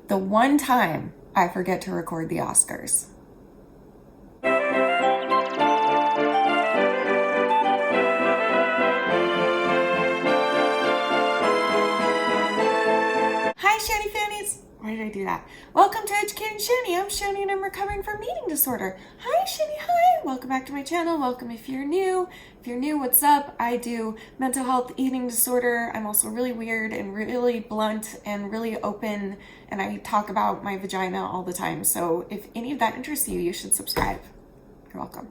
The one time I forget to record the Oscars. Hi, Shani Fannies. Why did I do that? Welcome to Educating Shani. I'm Shani and I'm recovering from eating disorder. Hi, Shani. Hi. Welcome back to my channel. Welcome if you're new. If you're new, what's up? I do mental health, eating disorder. I'm also really weird and really blunt and really open, and I talk about my vagina all the time. So if any of that interests you, you should subscribe. You're welcome.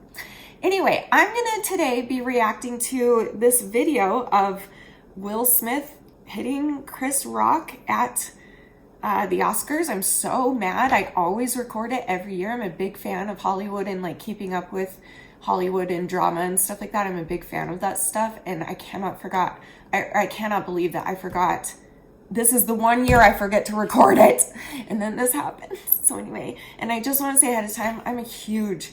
Anyway, I'm gonna today be reacting to this video of Will Smith hitting Chris Rock at the Oscars. I'm so mad. I always record it every year. I'm a big fan of Hollywood and like keeping up with Hollywood and drama and stuff like that. I'm a big fan of that stuff, and I cannot believe that I forgot. This is the one year I forget to record it, and then this happens. So anyway, and I just want to say ahead of time, I'm a huge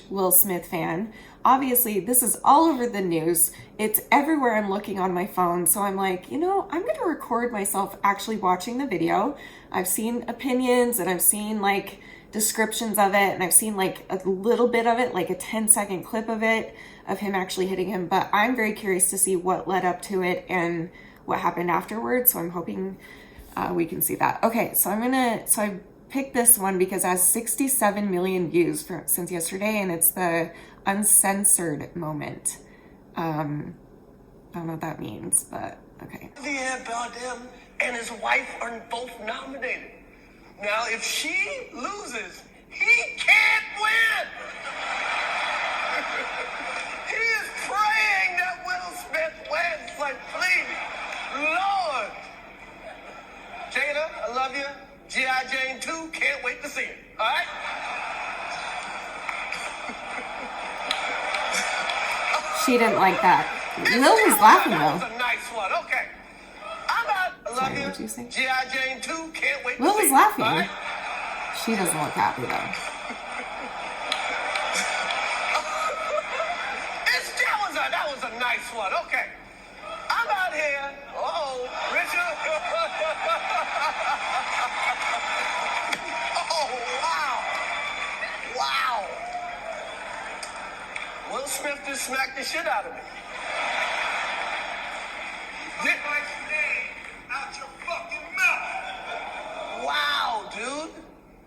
Will Smith fan. Obviously, this is all over the news. It's everywhere I'm looking on my phone. So I'm like, you know, I'm going to record myself actually watching the video. I've seen opinions and I've seen like descriptions of it, and I've seen like a little bit of it, like a 10-second clip of it, of him actually hitting him. But I'm very curious to see what led up to it and what happened afterwards. So I'm hoping we can see that. Okay, so I picked this one because it has 67 million views since yesterday, and it's the uncensored moment. I don't know what that means, but okay. Javier Bardem and his wife are both nominated. Now, if she loses, he can't win. He is praying that Will Smith wins. Like, please, Lord. Jada, I love you. G.I. Jane 2, can't wait to see it. All right? She didn't like that. Will was laughing though. That was a nice one. Okay. I'm out. I love Sorry, you. what'd you say? G.I. Jane 2, can't wait to Will see was it. laughing. All right? She doesn't look happy though. That was a nice one. Okay. I'm out here. Uh-oh, Richard. Oh, wow. Wow. Will Smith just smacked the shit out of me. Get my name out your fucking mouth. Wow, dude.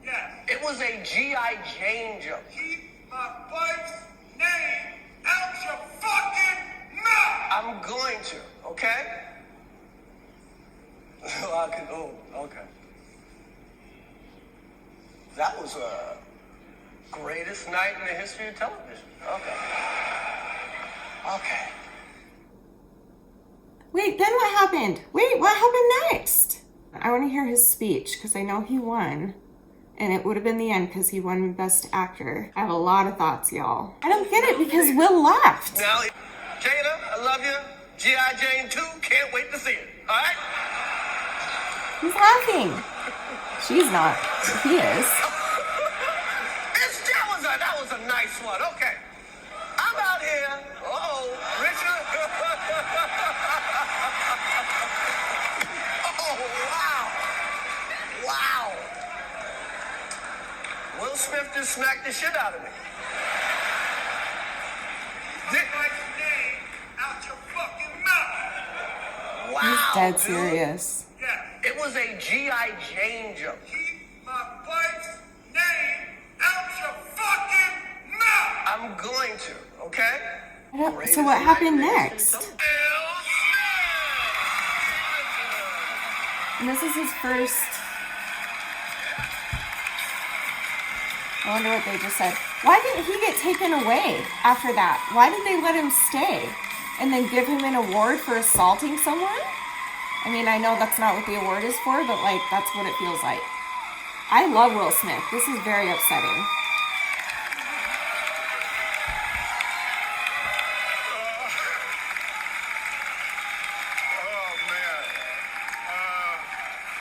Yes. It was a G.I. Jane joke. Keep my wife's name out your fucking mouth. I'm going to, okay? Okay. That was a greatest night in the history of television. Okay. Wait, then what happened? Wait, what happened next? I want to hear his speech because I know he won. And it would have been the end because he won Best Actor. I have a lot of thoughts, y'all. I don't get it because Will laughed. Now, Jada, I love you. G.I. Jane 2, can't wait to see it. All right? He's laughing. She's not. He is. That was a nice one. Okay. I'm out here. Uh-oh, Richard. Oh, wow. Will Smith just smacked the shit out of me. Get my name out your fucking mouth. Wow. He's dead dude. serious. Yeah. It was a G.I. Jane joke. Keep my wife's name out your fucking mouth. I'm going to, okay? So what happened next? And this is his first. I wonder what they just said. Why didn't he get taken away after that? Why did they let him stay and then give him an award for assaulting someone? I mean, I know that's not what the award is for, but like, that's what it feels like. I love Will Smith. This is very upsetting.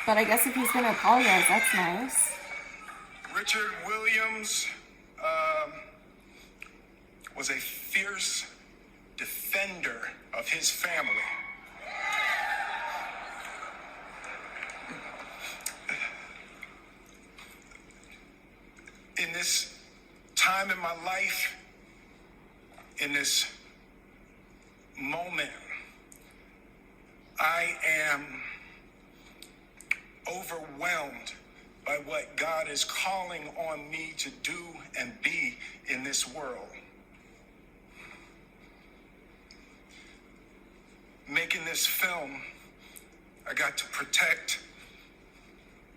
But I guess if he's going to apologize, that's nice. Richard Williams was a fierce defender of his family. time in my life, in this moment, I am overwhelmed by what God is calling on me to do and be in this world. Making this film, I got to protect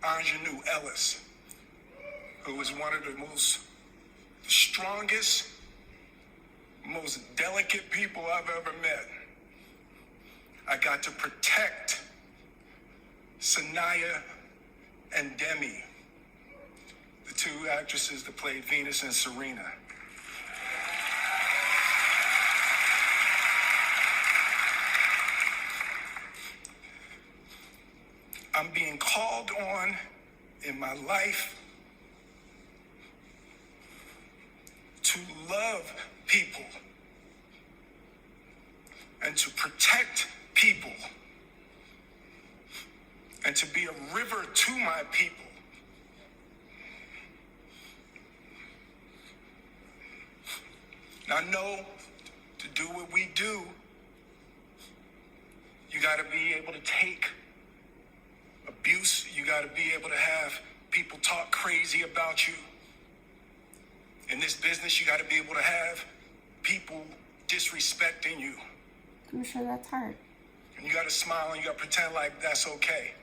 Ingenue Ellis, who was one of the most strongest, most delicate people I've ever met. I got to protect Sanaya and Demi, the two actresses that played Venus and Serena. I'm being called on in my life to love people and to protect people and to be a river to my people. And I know to do what we do, you got to be able to take abuse. You got to be able to have people talk crazy about you. In this business, you got to be able to have people disrespecting you. I'm sure that's hard. And you got to smile and you got to pretend like that's okay.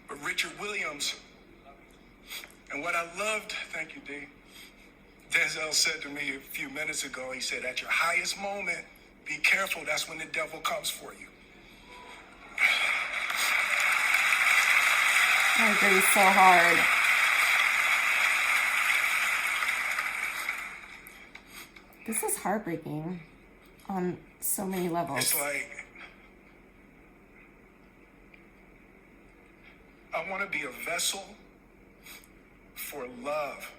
But Richard Williams, and what I loved, thank you, D. Denzel said to me a few minutes ago, he said, at your highest moment, be careful, that's when the devil comes for you. I agree so hard. This is heartbreaking on so many levels. It's like, I want to be a vessel for love.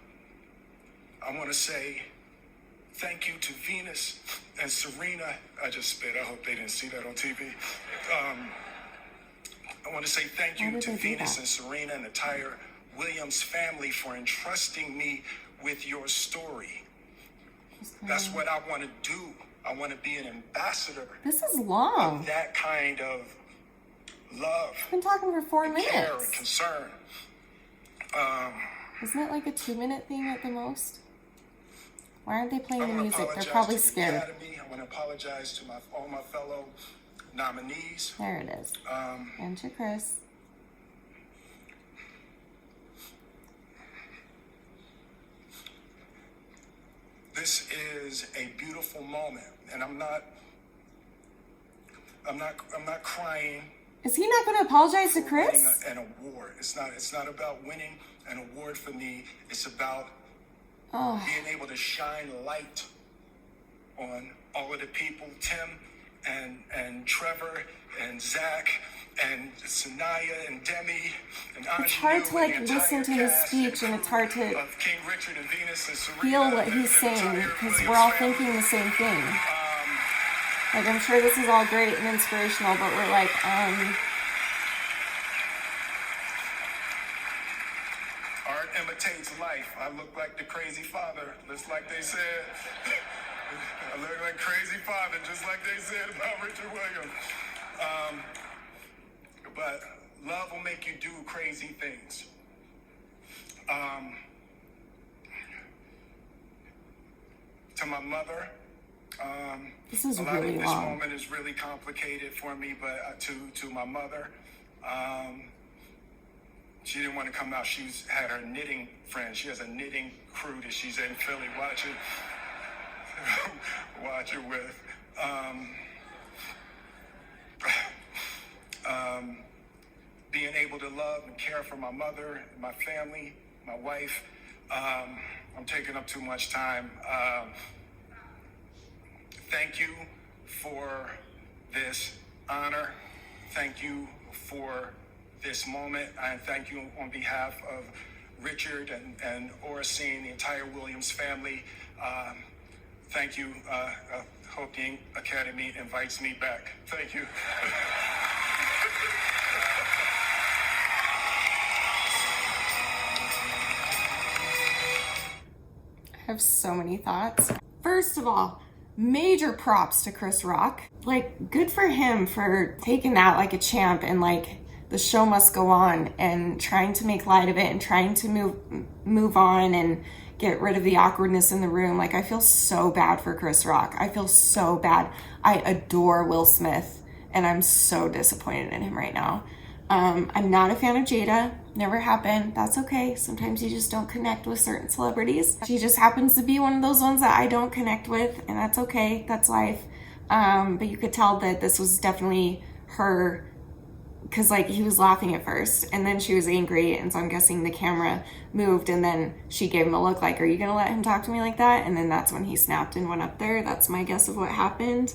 I want to say thank you to Venus and Serena. I just spit. I hope they didn't see that on TV. I want to say thank you to Venus and Serena and the entire Williams family for entrusting me with your story. That's what I want to do. I want to be an ambassador. This is long. Of that kind of love. I've been talking for 4 minutes. Care and concern. Isn't it like a 2-minute thing at the most? Why aren't they playing the music? They're I probably want to scared. apologize to the Academy. I want to apologize to all my fellow nominees. There it is. And to Chris. This is a beautiful moment, and I'm not crying. Is he not going to apologize to for Chris? winning an award. It's not about winning an award for me. It's about being able to shine light on all of the people, Tim and Trevor and Zach and Sanaya and Demi and Ingenue. It's hard to like listen to his speech, and it's hard to King Richard and Venus and Serena, feel what he's saying because we're all thinking the same thing. Like, I'm sure this is all great and inspirational, but we're like, Art imitates life. I look like the crazy father, just like they said. I look like crazy father, just like they said about Richard Williams. But love will make you do crazy things. To my mother, this is a lot really of this long. moment is really complicated for me, but to my mother, she didn't want to come out. She's had her knitting friend. She has a knitting crew that she's in Philly watching with. Being able to love and care for my mother, my family, my wife. I'm taking up too much time. Thank you for this honor. Thank you for this moment. And thank you on behalf of Richard and Oracene, the entire Williams family. Thank you. Hope the Academy invites me back. Thank you. have so many thoughts. First of all, major props to Chris Rock. Like, good for him for taking that like a champ and like the show must go on and trying to make light of it and trying to move on and get rid of the awkwardness in the room. Like, I feel so bad for Chris Rock. I feel so bad. I adore Will Smith and I'm so disappointed in him right now. I'm not a fan of Jada. Never have been. That's okay. Sometimes you just don't connect with certain celebrities. She just happens to be one of those ones that I don't connect with, and that's okay. That's life. But you could tell that this was definitely her, because like he was laughing at first and then she was angry, and so I'm guessing the camera moved and then she gave him a look like, are you gonna let him talk to me like that? And then that's when he snapped and went up there. That's my guess of what happened.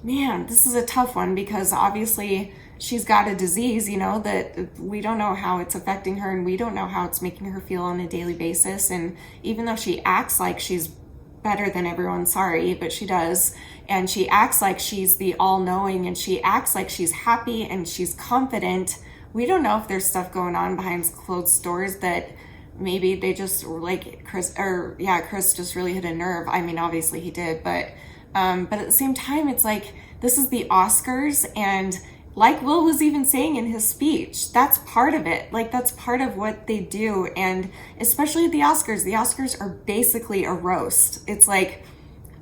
Man, this is a tough one because obviously she's got a disease, you know, that we don't know how it's affecting her and we don't know how it's making her feel on a daily basis. And even though she acts like she's better than everyone, sorry, but she does, and she acts like she's the all-knowing and she acts like she's happy and she's confident, we don't know if there's stuff going on behind closed doors that maybe they just like Chris just really hit a nerve. I mean, obviously he did, but at the same time, it's like, this is the Oscars, and like Will was even saying in his speech, that's part of it. Like, that's part of what they do. And especially at the Oscars are basically a roast. It's like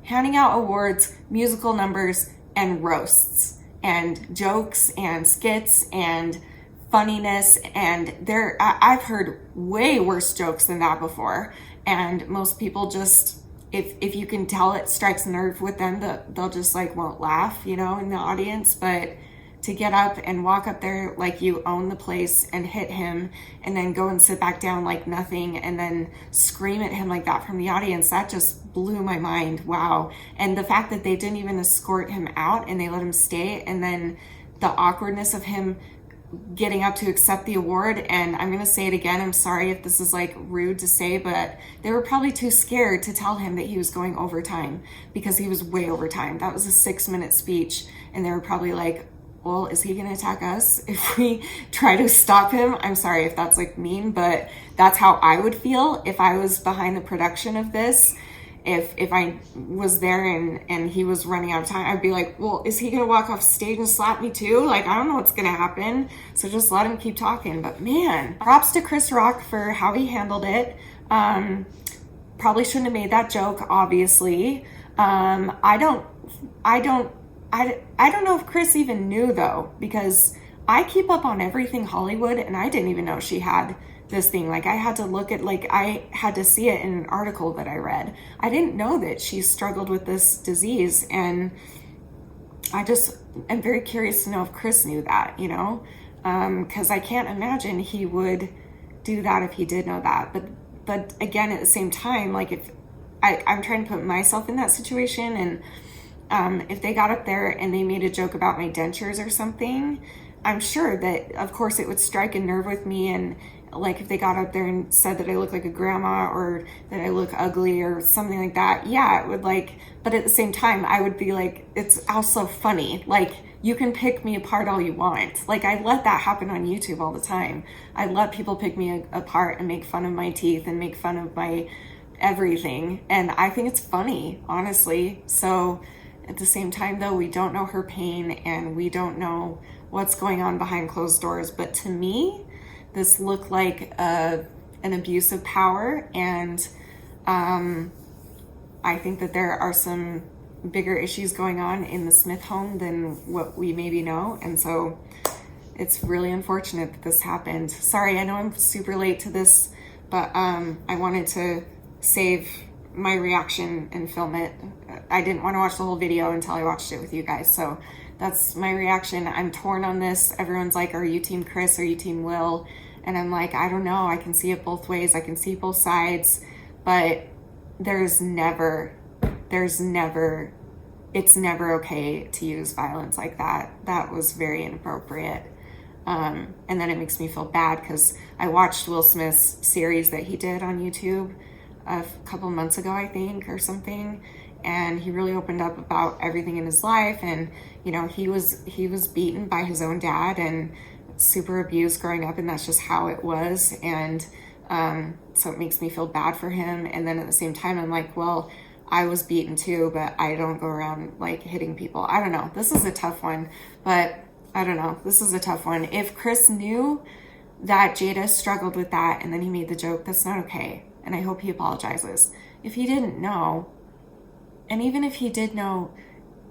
handing out awards, musical numbers, and roasts, and jokes, and skits, and funniness. And I've heard way worse jokes than that before. And most people just, if you can tell it strikes a nerve with them, they'll just like won't laugh, you know, in the audience. But to get up and walk up there like you own the place and hit him and then go and sit back down like nothing and then scream at him like that from the audience, that just blew my mind. Wow. And the fact that they didn't even escort him out and they let him stay, and then the awkwardness of him getting up to accept the award. And I'm going to say it again, I'm sorry if this is like rude to say, but they were probably too scared to tell him that he was going overtime because he was way overtime. That was a 6-minute speech. And they were probably like, well, is he going to attack us if we try to stop him? I'm sorry if that's like mean, but that's how I would feel if I was behind the production of this. If I was there and he was running out of time, I'd be like, well, is he going to walk off stage and slap me too? Like, I don't know what's going to happen. So just let him keep talking. But man, props to Chris Rock for how he handled it. Probably shouldn't have made that joke, obviously. I don't know if Chris even knew though, because I keep up on everything Hollywood and I didn't even know she had this thing. Like, I had to look at, like, I had to see it in an article that I read. I didn't know that she struggled with this disease, and I just am very curious to know if Chris knew that, you know, because I can't imagine he would do that if he did know that. But again, at the same time, like, if I'm trying to put myself in that situation, and if they got up there and they made a joke about my dentures or something, I'm sure that, of course, it would strike a nerve with me. And like, if they got up there and said that I look like a grandma or that I look ugly or something like that, yeah, it would, like, but at the same time, I would be like, it's also funny. Like, you can pick me apart all you want. Like, I let that happen on YouTube all the time. I let people pick me apart and make fun of my teeth and make fun of my everything. And I think it's funny, honestly. So at the same time, though, we don't know her pain and we don't know what's going on behind closed doors. But to me, this looked like an abuse of power. And I think that there are some bigger issues going on in the Smith home than what we maybe know. And so it's really unfortunate that this happened. Sorry, I know I'm super late to this, but I wanted to save my reaction and film it. I didn't want to watch the whole video until I watched it with you guys. So that's my reaction. I'm torn on this. Everyone's like, are you team Chris? Are you team Will? And I'm like, I don't know. I can see it both ways. I can see both sides, but it's never okay to use violence like that. That was very inappropriate. And then it makes me feel bad because I watched Will Smith's series that he did on YouTube a couple months ago, I think, or something. And he really opened up about everything in his life. And, you know, he was beaten by his own dad and super abused growing up, and that's just how it was. And So it makes me feel bad for him. And then at the same time, I'm like, well, I was beaten too, but I don't go around like hitting people. I don't know. This is a tough one, but I don't know. This is a tough one. If Chris knew that Jada struggled with that and then he made the joke, that's not okay. And I hope he apologizes. If he didn't know, and even if he did know,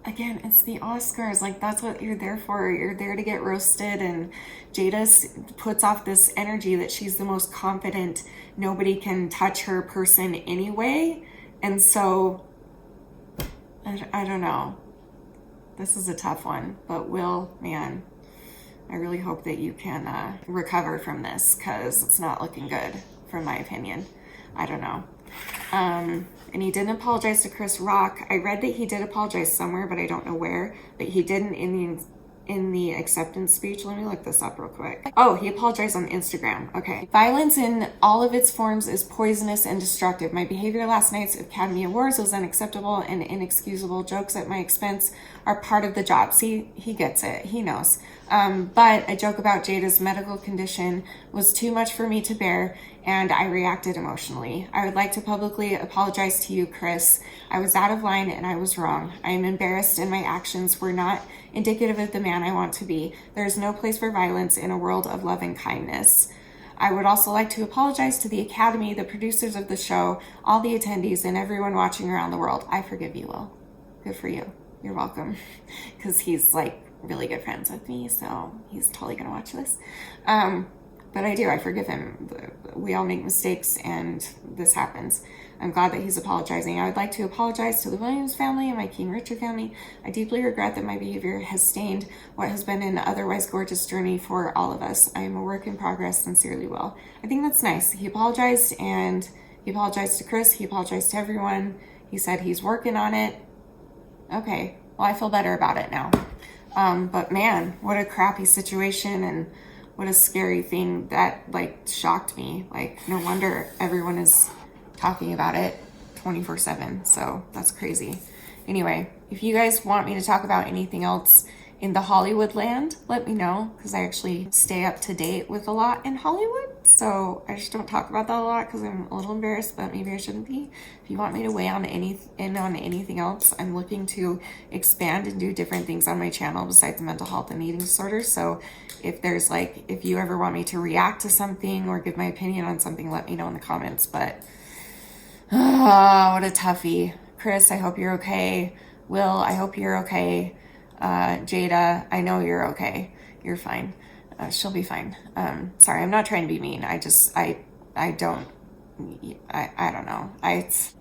again, it's the Oscars. Like, that's what you're there for. You're there to get roasted. And Jada puts off this energy that she's the most confident, nobody can touch her person anyway. And so, I don't know. This is a tough one. But Will, man, I really hope that you can recover from this, because it's not looking good, from my opinion. I don't know. And he didn't apologize to Chris Rock. I read that he did apologize somewhere, but I don't know where. But he didn't in the acceptance speech. Let me look this up real quick. Oh, he apologized on Instagram. Okay. Violence in all of its forms is poisonous and destructive. My behavior last night's Academy Awards was unacceptable and inexcusable. Jokes at my expense are part of the job. See, he gets it. He knows. But a joke about Jada's medical condition was too much for me to bear, and I reacted emotionally. I would like to publicly apologize to you, Chris. I was out of line and I was wrong. I am embarrassed and my actions were not indicative of the man I want to be. There is no place for violence in a world of love and kindness. I would also like to apologize to the Academy, the producers of the show, all the attendees, and everyone watching around the world. I forgive you, Will. Good for you. You're welcome. Because he's like really good friends with me, so he's totally gonna watch this. But I do, I forgive him. We all make mistakes and this happens. I'm glad that he's apologizing. I would like to apologize to the Williams family and my King Richard family. I deeply regret that my behavior has stained what has been an otherwise gorgeous journey for all of us. I am a work in progress, sincerely, Will. I think that's nice. He apologized, and he apologized to Chris. He apologized to everyone. He said he's working on it. Okay, well, I feel better about it now. But man, what a crappy situation, and what a scary thing that like shocked me. Like, no wonder everyone is talking about it 24/7. So that's crazy. Anyway, if you guys want me to talk about anything else in the Hollywood land, let me know, because I actually stay up to date with a lot in Hollywood. So I just don't talk about that a lot because I'm a little embarrassed, but maybe I shouldn't be. If you want me to weigh on anything else, I'm looking to expand and do different things on my channel besides mental health and eating disorders. So if you ever want me to react to something or give my opinion on something, let me know in the comments. But oh, what a toughie. Chris, I hope you're okay. Will, I hope you're okay. Jada, I know you're okay. You're fine. She'll be fine. Sorry, I'm not trying to be mean. I don't know.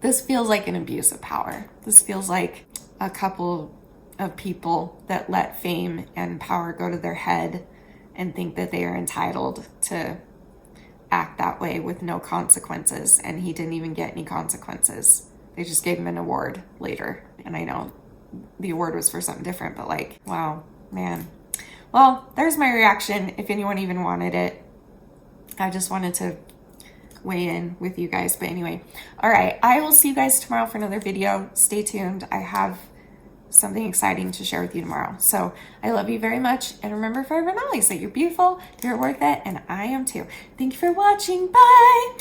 This feels like an abuse of power. This feels like a couple of people that let fame and power go to their head and think that they are entitled to act that way with no consequences. And he didn't even get any consequences. They just gave him an award later. And I know the award was for something different, but like, wow, man. Well, there's my reaction, if anyone even wanted it. I just wanted to weigh in with you guys. But anyway, all right, I will see you guys tomorrow for another video. Stay tuned. I have something exciting to share with you tomorrow. So I love you very much. And remember, forever and always, that you're beautiful, you're worth it, and I am too. Thank you for watching. Bye.